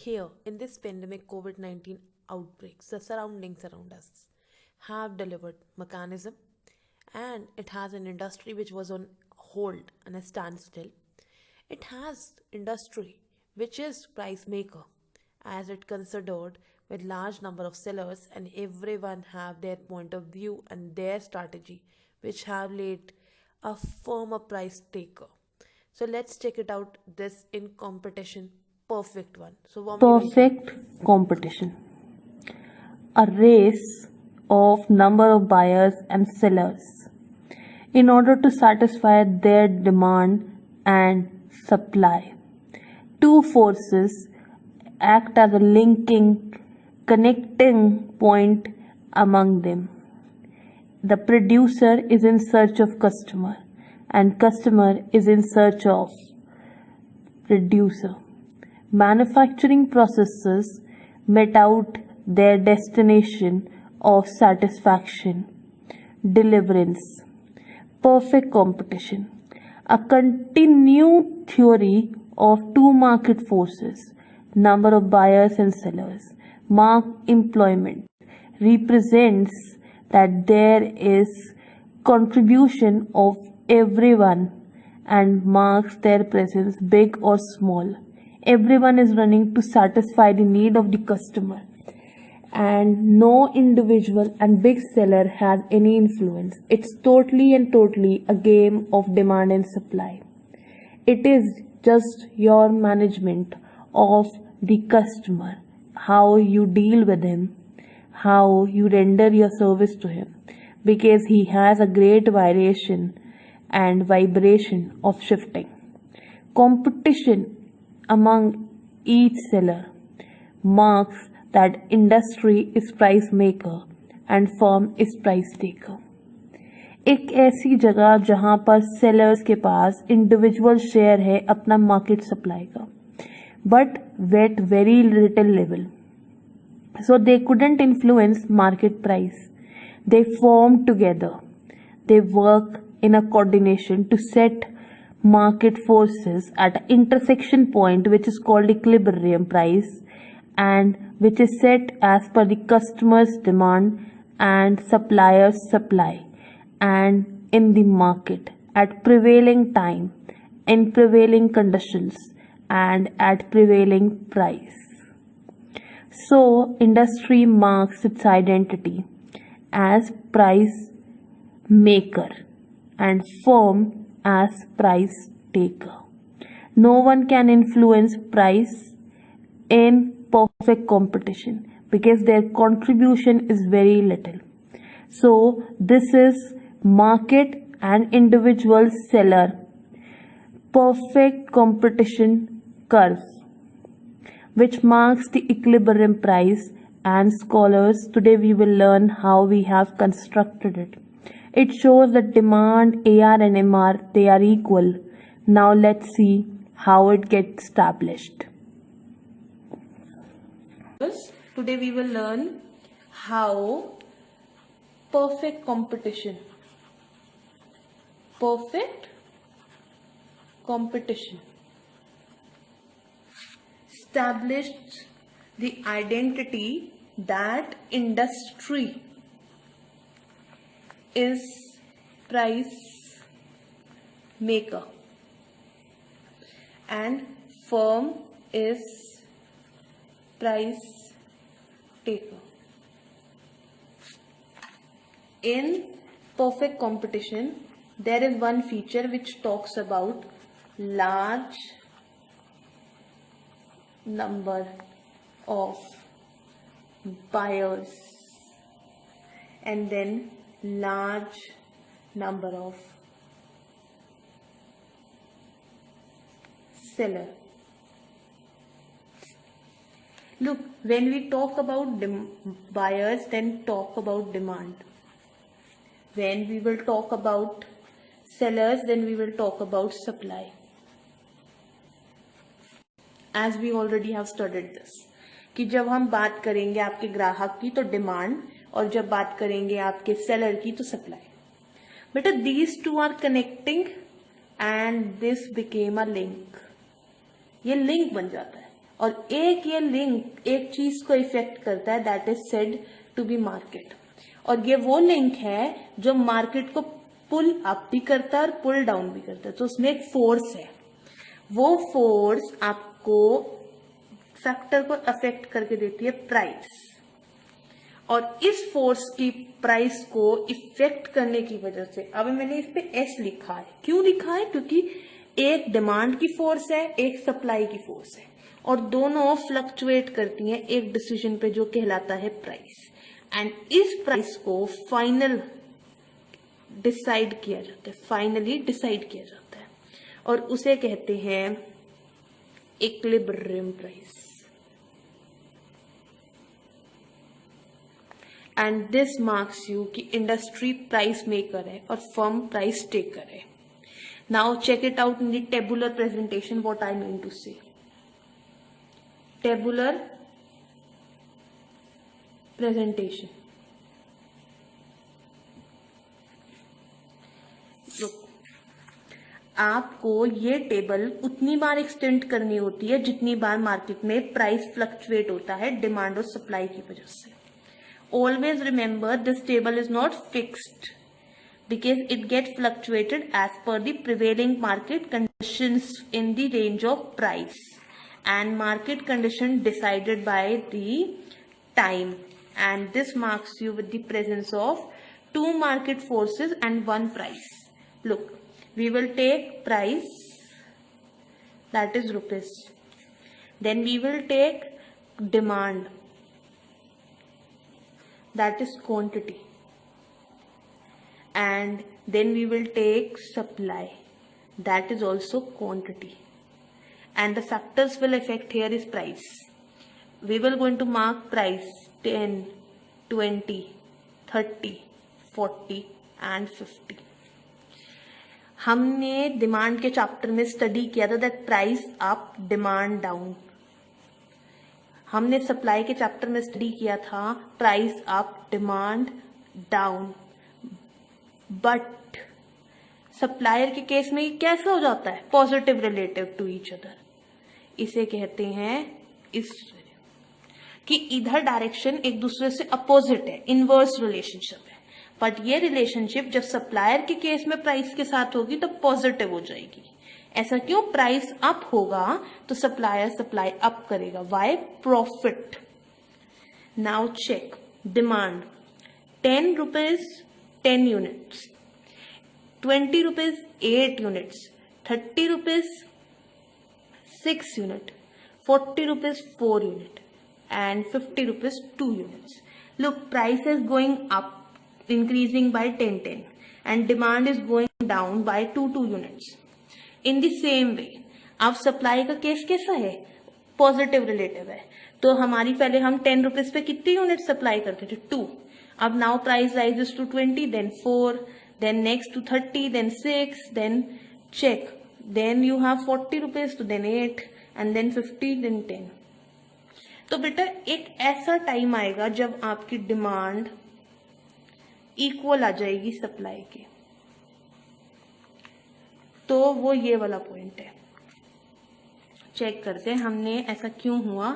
Here, in this pandemic COVID-19 outbreaks, the surroundings around us have delivered mechanism, and it has an industry which was on hold and a standstill. It has industry which is price maker, as it considered with large number of sellers, and everyone have their point of view and their strategy which have laid a firmer price taker. So let's check it out this in competition perfect one. So Vomi will tell. Perfect competition. A race of number of buyers and sellers in order to satisfy their demand and supply. Two forces act as a connecting point among them. The producer is in search of customer and customer is in search of producer. Manufacturing processes met out their destination of satisfaction, deliverance. Perfect competition. A continued theory of two market forces, number of buyers and sellers, mark employment, represents that there is contribution of everyone and marks their presence big or small. Everyone is running to satisfy the need of the customer, and no individual and big seller has any influence. It's totally and totally a game of demand and supply. It is just your management of the customer, how you deal with him, how you render your service to him, because he has a great variation and vibration of shifting. Competition among each seller marks that industry is price maker and firm is price taker. एक ऐसी जगह जहां पर sellers के पास individual share है अपना market supply का, but weight very little level, so they couldn't influence market price. They form together. They work in a coordination to set market forces at an intersection point which is called equilibrium price, and which is set as per the customer's demand and supplier's supply, and in the market at prevailing time, in prevailing conditions, and at prevailing price. So, industry marks its identity as price maker and firm as price taker. No one can influence price in perfect competition because their contribution is very little. So, this is market and individual seller perfect competition curve, which marks the equilibrium price. And scholars, today we will learn how we have constructed it. It shows that demand, AR and MR, they are equal. Now let's see how it gets established. Today we will learn how perfect competition established the identity that industry is price maker and firm is price taker. In perfect competition, there is one feature which talks about large number of buyers and then large number of seller. Look, when we talk about buyers, then talk about demand. When we will talk about sellers, then we will talk about supply. As we already have studied this, कि जब हम बात करेंगे आपके ग्राहक की तो demand, और जब बात करेंगे आपके सेलर की तो सप्लाई. बेटा these two are connecting and this became a link. ये लिंक बन जाता है. और एक ये लिंक एक चीज को इफेक्ट करता है, that is said to be market. और ये वो लिंक है जो मार्केट को पुल अप भी करता है और पुल डाउन भी करता है। तो उसमें एक फोर्स है, वो फोर्स आपको फैक्टर को अफेक्ट करके देती है प्राइस, और इस फोर्स की प्राइस को इफेक्ट करने की वजह से, अब मैंने इस पे एस लिखा है, क्यों लिखा है, क्योंकि एक डिमांड की फोर्स है, एक सप्लाई की फोर्स है, और दोनों फ्लक्चुएट करती हैं एक डिसीजन पे जो कहलाता है प्राइस। एंड इस प्राइस को फाइनल डिसाइड किया जाता है, फाइनली डिसाइड किया जाता है, और उसे कहते हैं equilibrium price. And this marks you कि इंडस्ट्री प्राइस मेकर है और फर्म प्राइस टेकर है। Now check it out in the tabular presentation, what I mean to say. Tabular presentation, आपको ये टेबल उतनी बार एक्सटेंड करनी होती है जितनी बार मार्केट में प्राइस फ्लक्चुएट होता है डिमांड और सप्लाई की वजह से। Always remember this table is not fixed because it gets fluctuated as per the prevailing market conditions in the range of price and market condition decided by the time, and this marks you with the presence of two market forces and one price. Look, we will take price, that is rupees, then we will take demand, that is quantity, and then we will take supply, that is also quantity, and the factors will affect here is price. We will going to mark price 10, 20, 30, 40 and 50. हमने demand के chapter में study किया था that price up demand down. हमने supply के chapter में study किया था price up demand down. But supplier के केस में ये कैसे हो जाता है, positive relative to each other. इसे कहते हैं इस कि इधर डायरेक्शन एक दूसरे से अपोजिट है, इनवर्स रिलेशनशिप है। बट ये रिलेशनशिप जब सप्लायर के केस में प्राइस के साथ होगी तो पॉजिटिव हो जाएगी। ऐसा क्यों, प्राइस अप होगा तो सप्लायर सप्लाई अप करेगा, why, profit. Now check demand 10 rupees 10 units, 20 rupees 8 units, 30 rupees 6 unit, 40 rupees 4 unit and 50 rupees 2 units. Look, price is going up, increasing by 10 and demand is going down by 2 units. In the same way, अब supply का case कैसा है, positive relative है। तो हमारी पहले हम 10 rupees पे कितनी यूनिट सप्लाई करते थे, 2। अब now price rises to 20, then 4, then next to 30, then 6, then check, then you have 40 rupees, तो देन 8 एंड देन 50, देन 10। तो बेटा एक ऐसा टाइम आएगा जब आपकी डिमांड इक्वल आ जाएगी सप्लाई के, तो वो ये वाला पॉइंट है। चेक करते हैं हमने ऐसा क्यों हुआ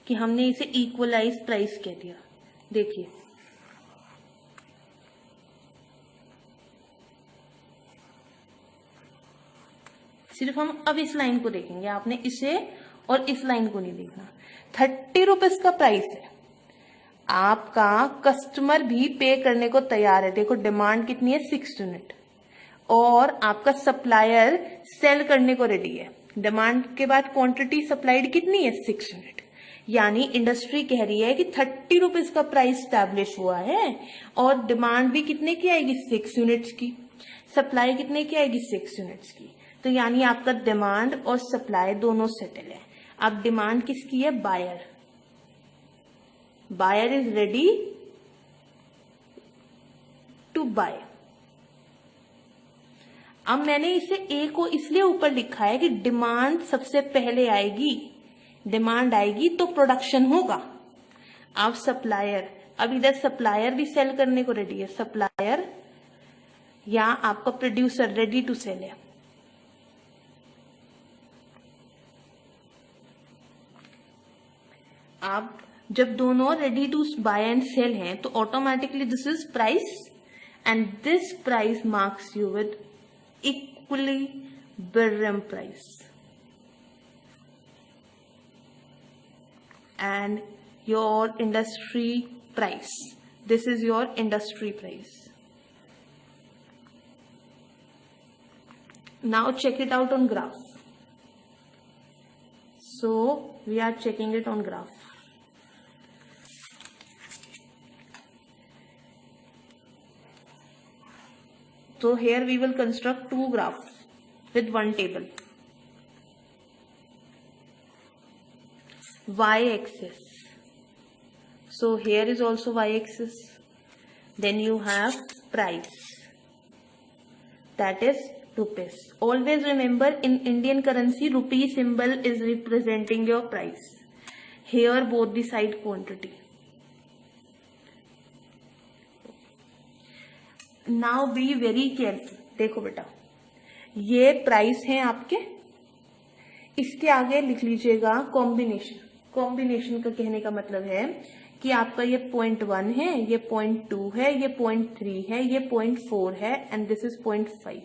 कि हमने इसे इक्वलाइज प्राइस कह दिया। देखिए सिर्फ हम अब इस लाइन को देखेंगे, आपने इसे और इस लाइन को नहीं देखना। 30 रुपीज का प्राइस है, आपका कस्टमर भी पे करने को तैयार है। देखो डिमांड कितनी है, 6 यूनिट, और आपका सप्लायर सेल करने को रेडी है। डिमांड के बाद क्वांटिटी सप्लाइड कितनी है, 6 यूनिट। यानी इंडस्ट्री कह रही है कि 30 रुपीज का प्राइस स्टैब्लिश हुआ है और डिमांड भी कितने की आएगी, 6 यूनिट्स की, सप्लाई कितने की आएगी, 6 यूनिट्स की। तो यानी आपका डिमांड और सप्लाई दोनों सेटल है। अब डिमांड किसकी है, buyer, buyer is ready to buy. अब मैंने इसे ए को इसलिए ऊपर लिखा है कि डिमांड सबसे पहले आएगी, डिमांड आएगी तो प्रोडक्शन होगा। अब सप्लायर, अब इधर सप्लायर भी सेल करने को रेडी है, सप्लायर या आपका प्रोड्यूसर रेडी टू सेल है। आप जब दोनों ready to buy and sell हैं तो automatically this is price and this price marks you with equilibrium price and your industry price. This is your industry price. Now check it out on graph. So we are checking it on graph. So here we will construct two graphs with one table. Y-axis. So here is also y-axis. Then you have price. That is rupees. Always remember in Indian currency, rupee symbol is representing your price. Here both the side quantity. Now be very careful. देखो बेटा, ये price है आपके, इसके आगे लिख लीजिएगा combination. Combination का कहने का मतलब है कि आपका ये 0.1 है, ये 0.2 है, ये 0.3 है, ये 0.4 है एंड दिस इज 0.5.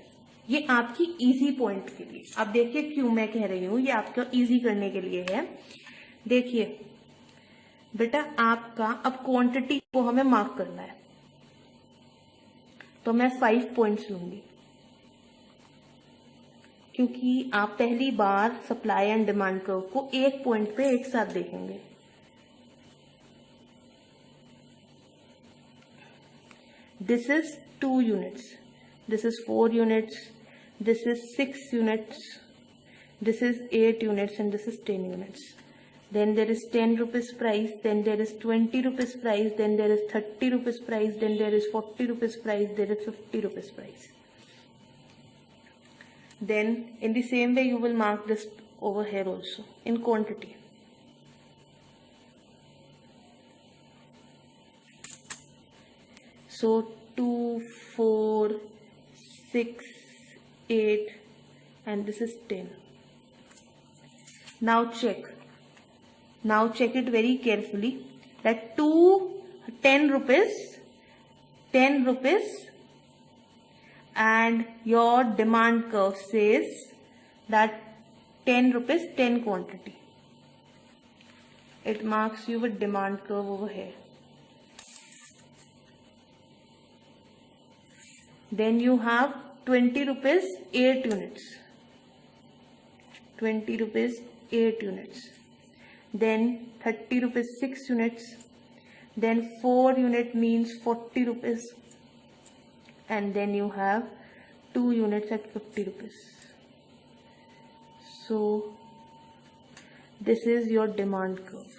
ये आपकी इजी पॉइंट के लिए. अब देखिए क्यों मैं कह रही हूँ, ये आपका इजी करने के लिए है. देखिए बेटा, आपका अब क्वांटिटी को हमें मार्क करना है तो मैं 5 पॉइंट्स लूंगी क्योंकि आप पहली बार सप्लाई एंड डिमांड कर्व को एक पॉइंट पे एक साथ देखेंगे. This is 2 units, this is 4 units, this is 6 units, this is 8 units and this is 10 units. Then there is 10 rupees price, then there is 20 rupees price, then there is 30 rupees price, then there is 40 rupees price, there is 50 rupees price. Then in the same way you will mark this over here also in quantity. So 2, 4, 6, 8 and this is 10. Now check. Now check it very carefully that 10 rupees and your demand curve says that 10 rupees 10 quantity. It marks you with demand curve over here. Then you have 20 rupees 8 units. 20 rupees 8 units. Then 30 rupees 6 units, then 4 unit means 40 rupees and then you have 2 units at 50 rupees. So this is your demand curve.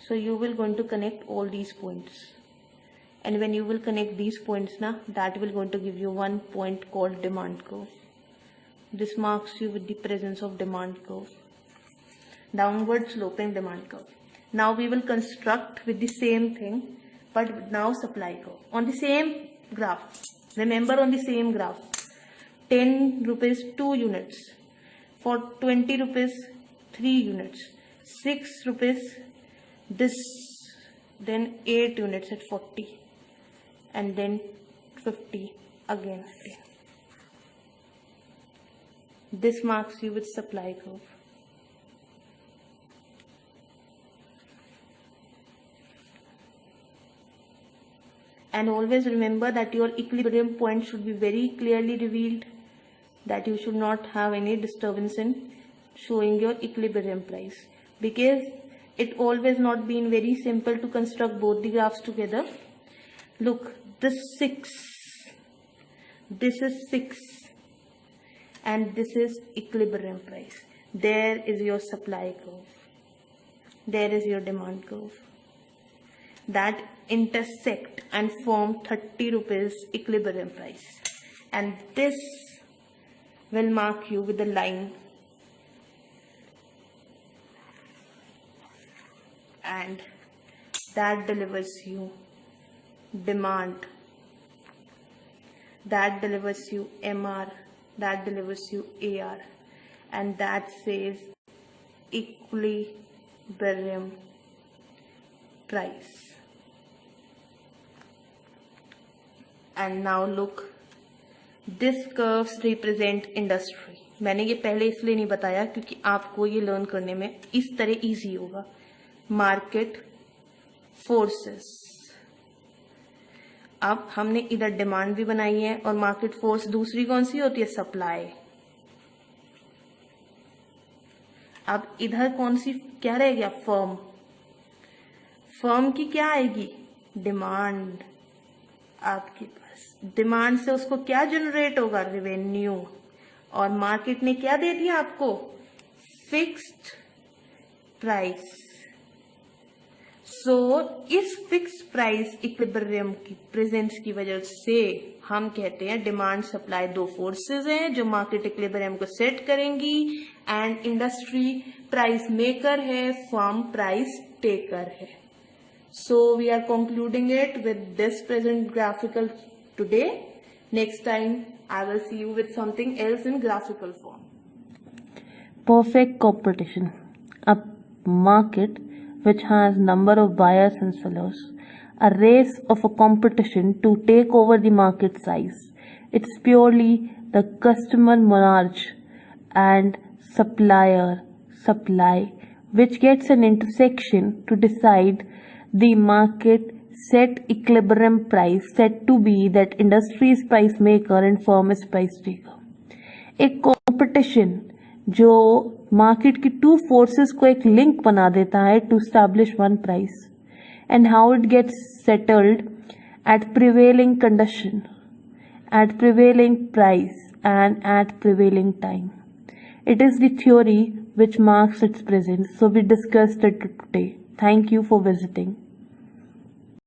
So you will going to connect all these points and when you will connect these points now, that will going to give you one point called demand curve. This marks you with the presence of demand curve. Downward sloping demand curve. Now we will construct with the same thing but now supply curve on the same graph. Remember on the same graph, 10 rupees 2 units, for 20 rupees 3 units, 6 rupees this, then 8 units at 40 and then 50 again 10. This marks you with supply curve. And always remember that your equilibrium point should be very clearly revealed, that you should not have any disturbance in showing your equilibrium price, because it always not been very simple to construct both the graphs together. Look, this 6, this is 6 and this is equilibrium price. There is your supply curve, there is your demand curve that intersect and form 30 rupees equilibrium price, and this will mark you with a line and that delivers you demand, that delivers you MR, that delivers you AR, and that says equilibrium equilibrium price. And now look, this curves represent industry. मैंने ये पहले इसलिए नहीं बताया क्योंकि आपको ये learn करने में इस तरह इजी होगा. Market forces. अब हमने इधर डिमांड भी बनाई है और मार्केट फोर्स दूसरी कौन सी होती है? सप्लाई. अब इधर कौन सी क्या रह गया? फर्म. फर्म की क्या आएगी? डिमांड. आपके पास डिमांड से उसको क्या जनरेट होगा? रेवेन्यू. और मार्केट ने क्या दे दिया आपको? Fixed price. सो इस फिक्स्ड प्राइस इक्विलिब्रियम की प्रेजेंस की वजह से हम कहते हैं डिमांड सप्लाई दो फोर्सेस हैं जो मार्केट इक्विलिब्रियम को सेट करेंगी. एंड इंडस्ट्री प्राइस मेकर है, फर्म प्राइस टेकर है. So we are concluding it with this present graphical today. Next time I will see you with something else in graphical form. Perfect competition. A market which has number of buyers and sellers. A race of a competition to take over the market size. It's purely the customer monarch and supplier supply which gets an intersection to decide the market set equilibrium price said to be that industry is price maker and firm is price taker. एक competition जो market की two forces को एक link बना देता है to establish one price and how it gets settled at prevailing condition, at prevailing price and at prevailing time. It is the theory which marks its presence. So we discussed it today. Thank you for visiting.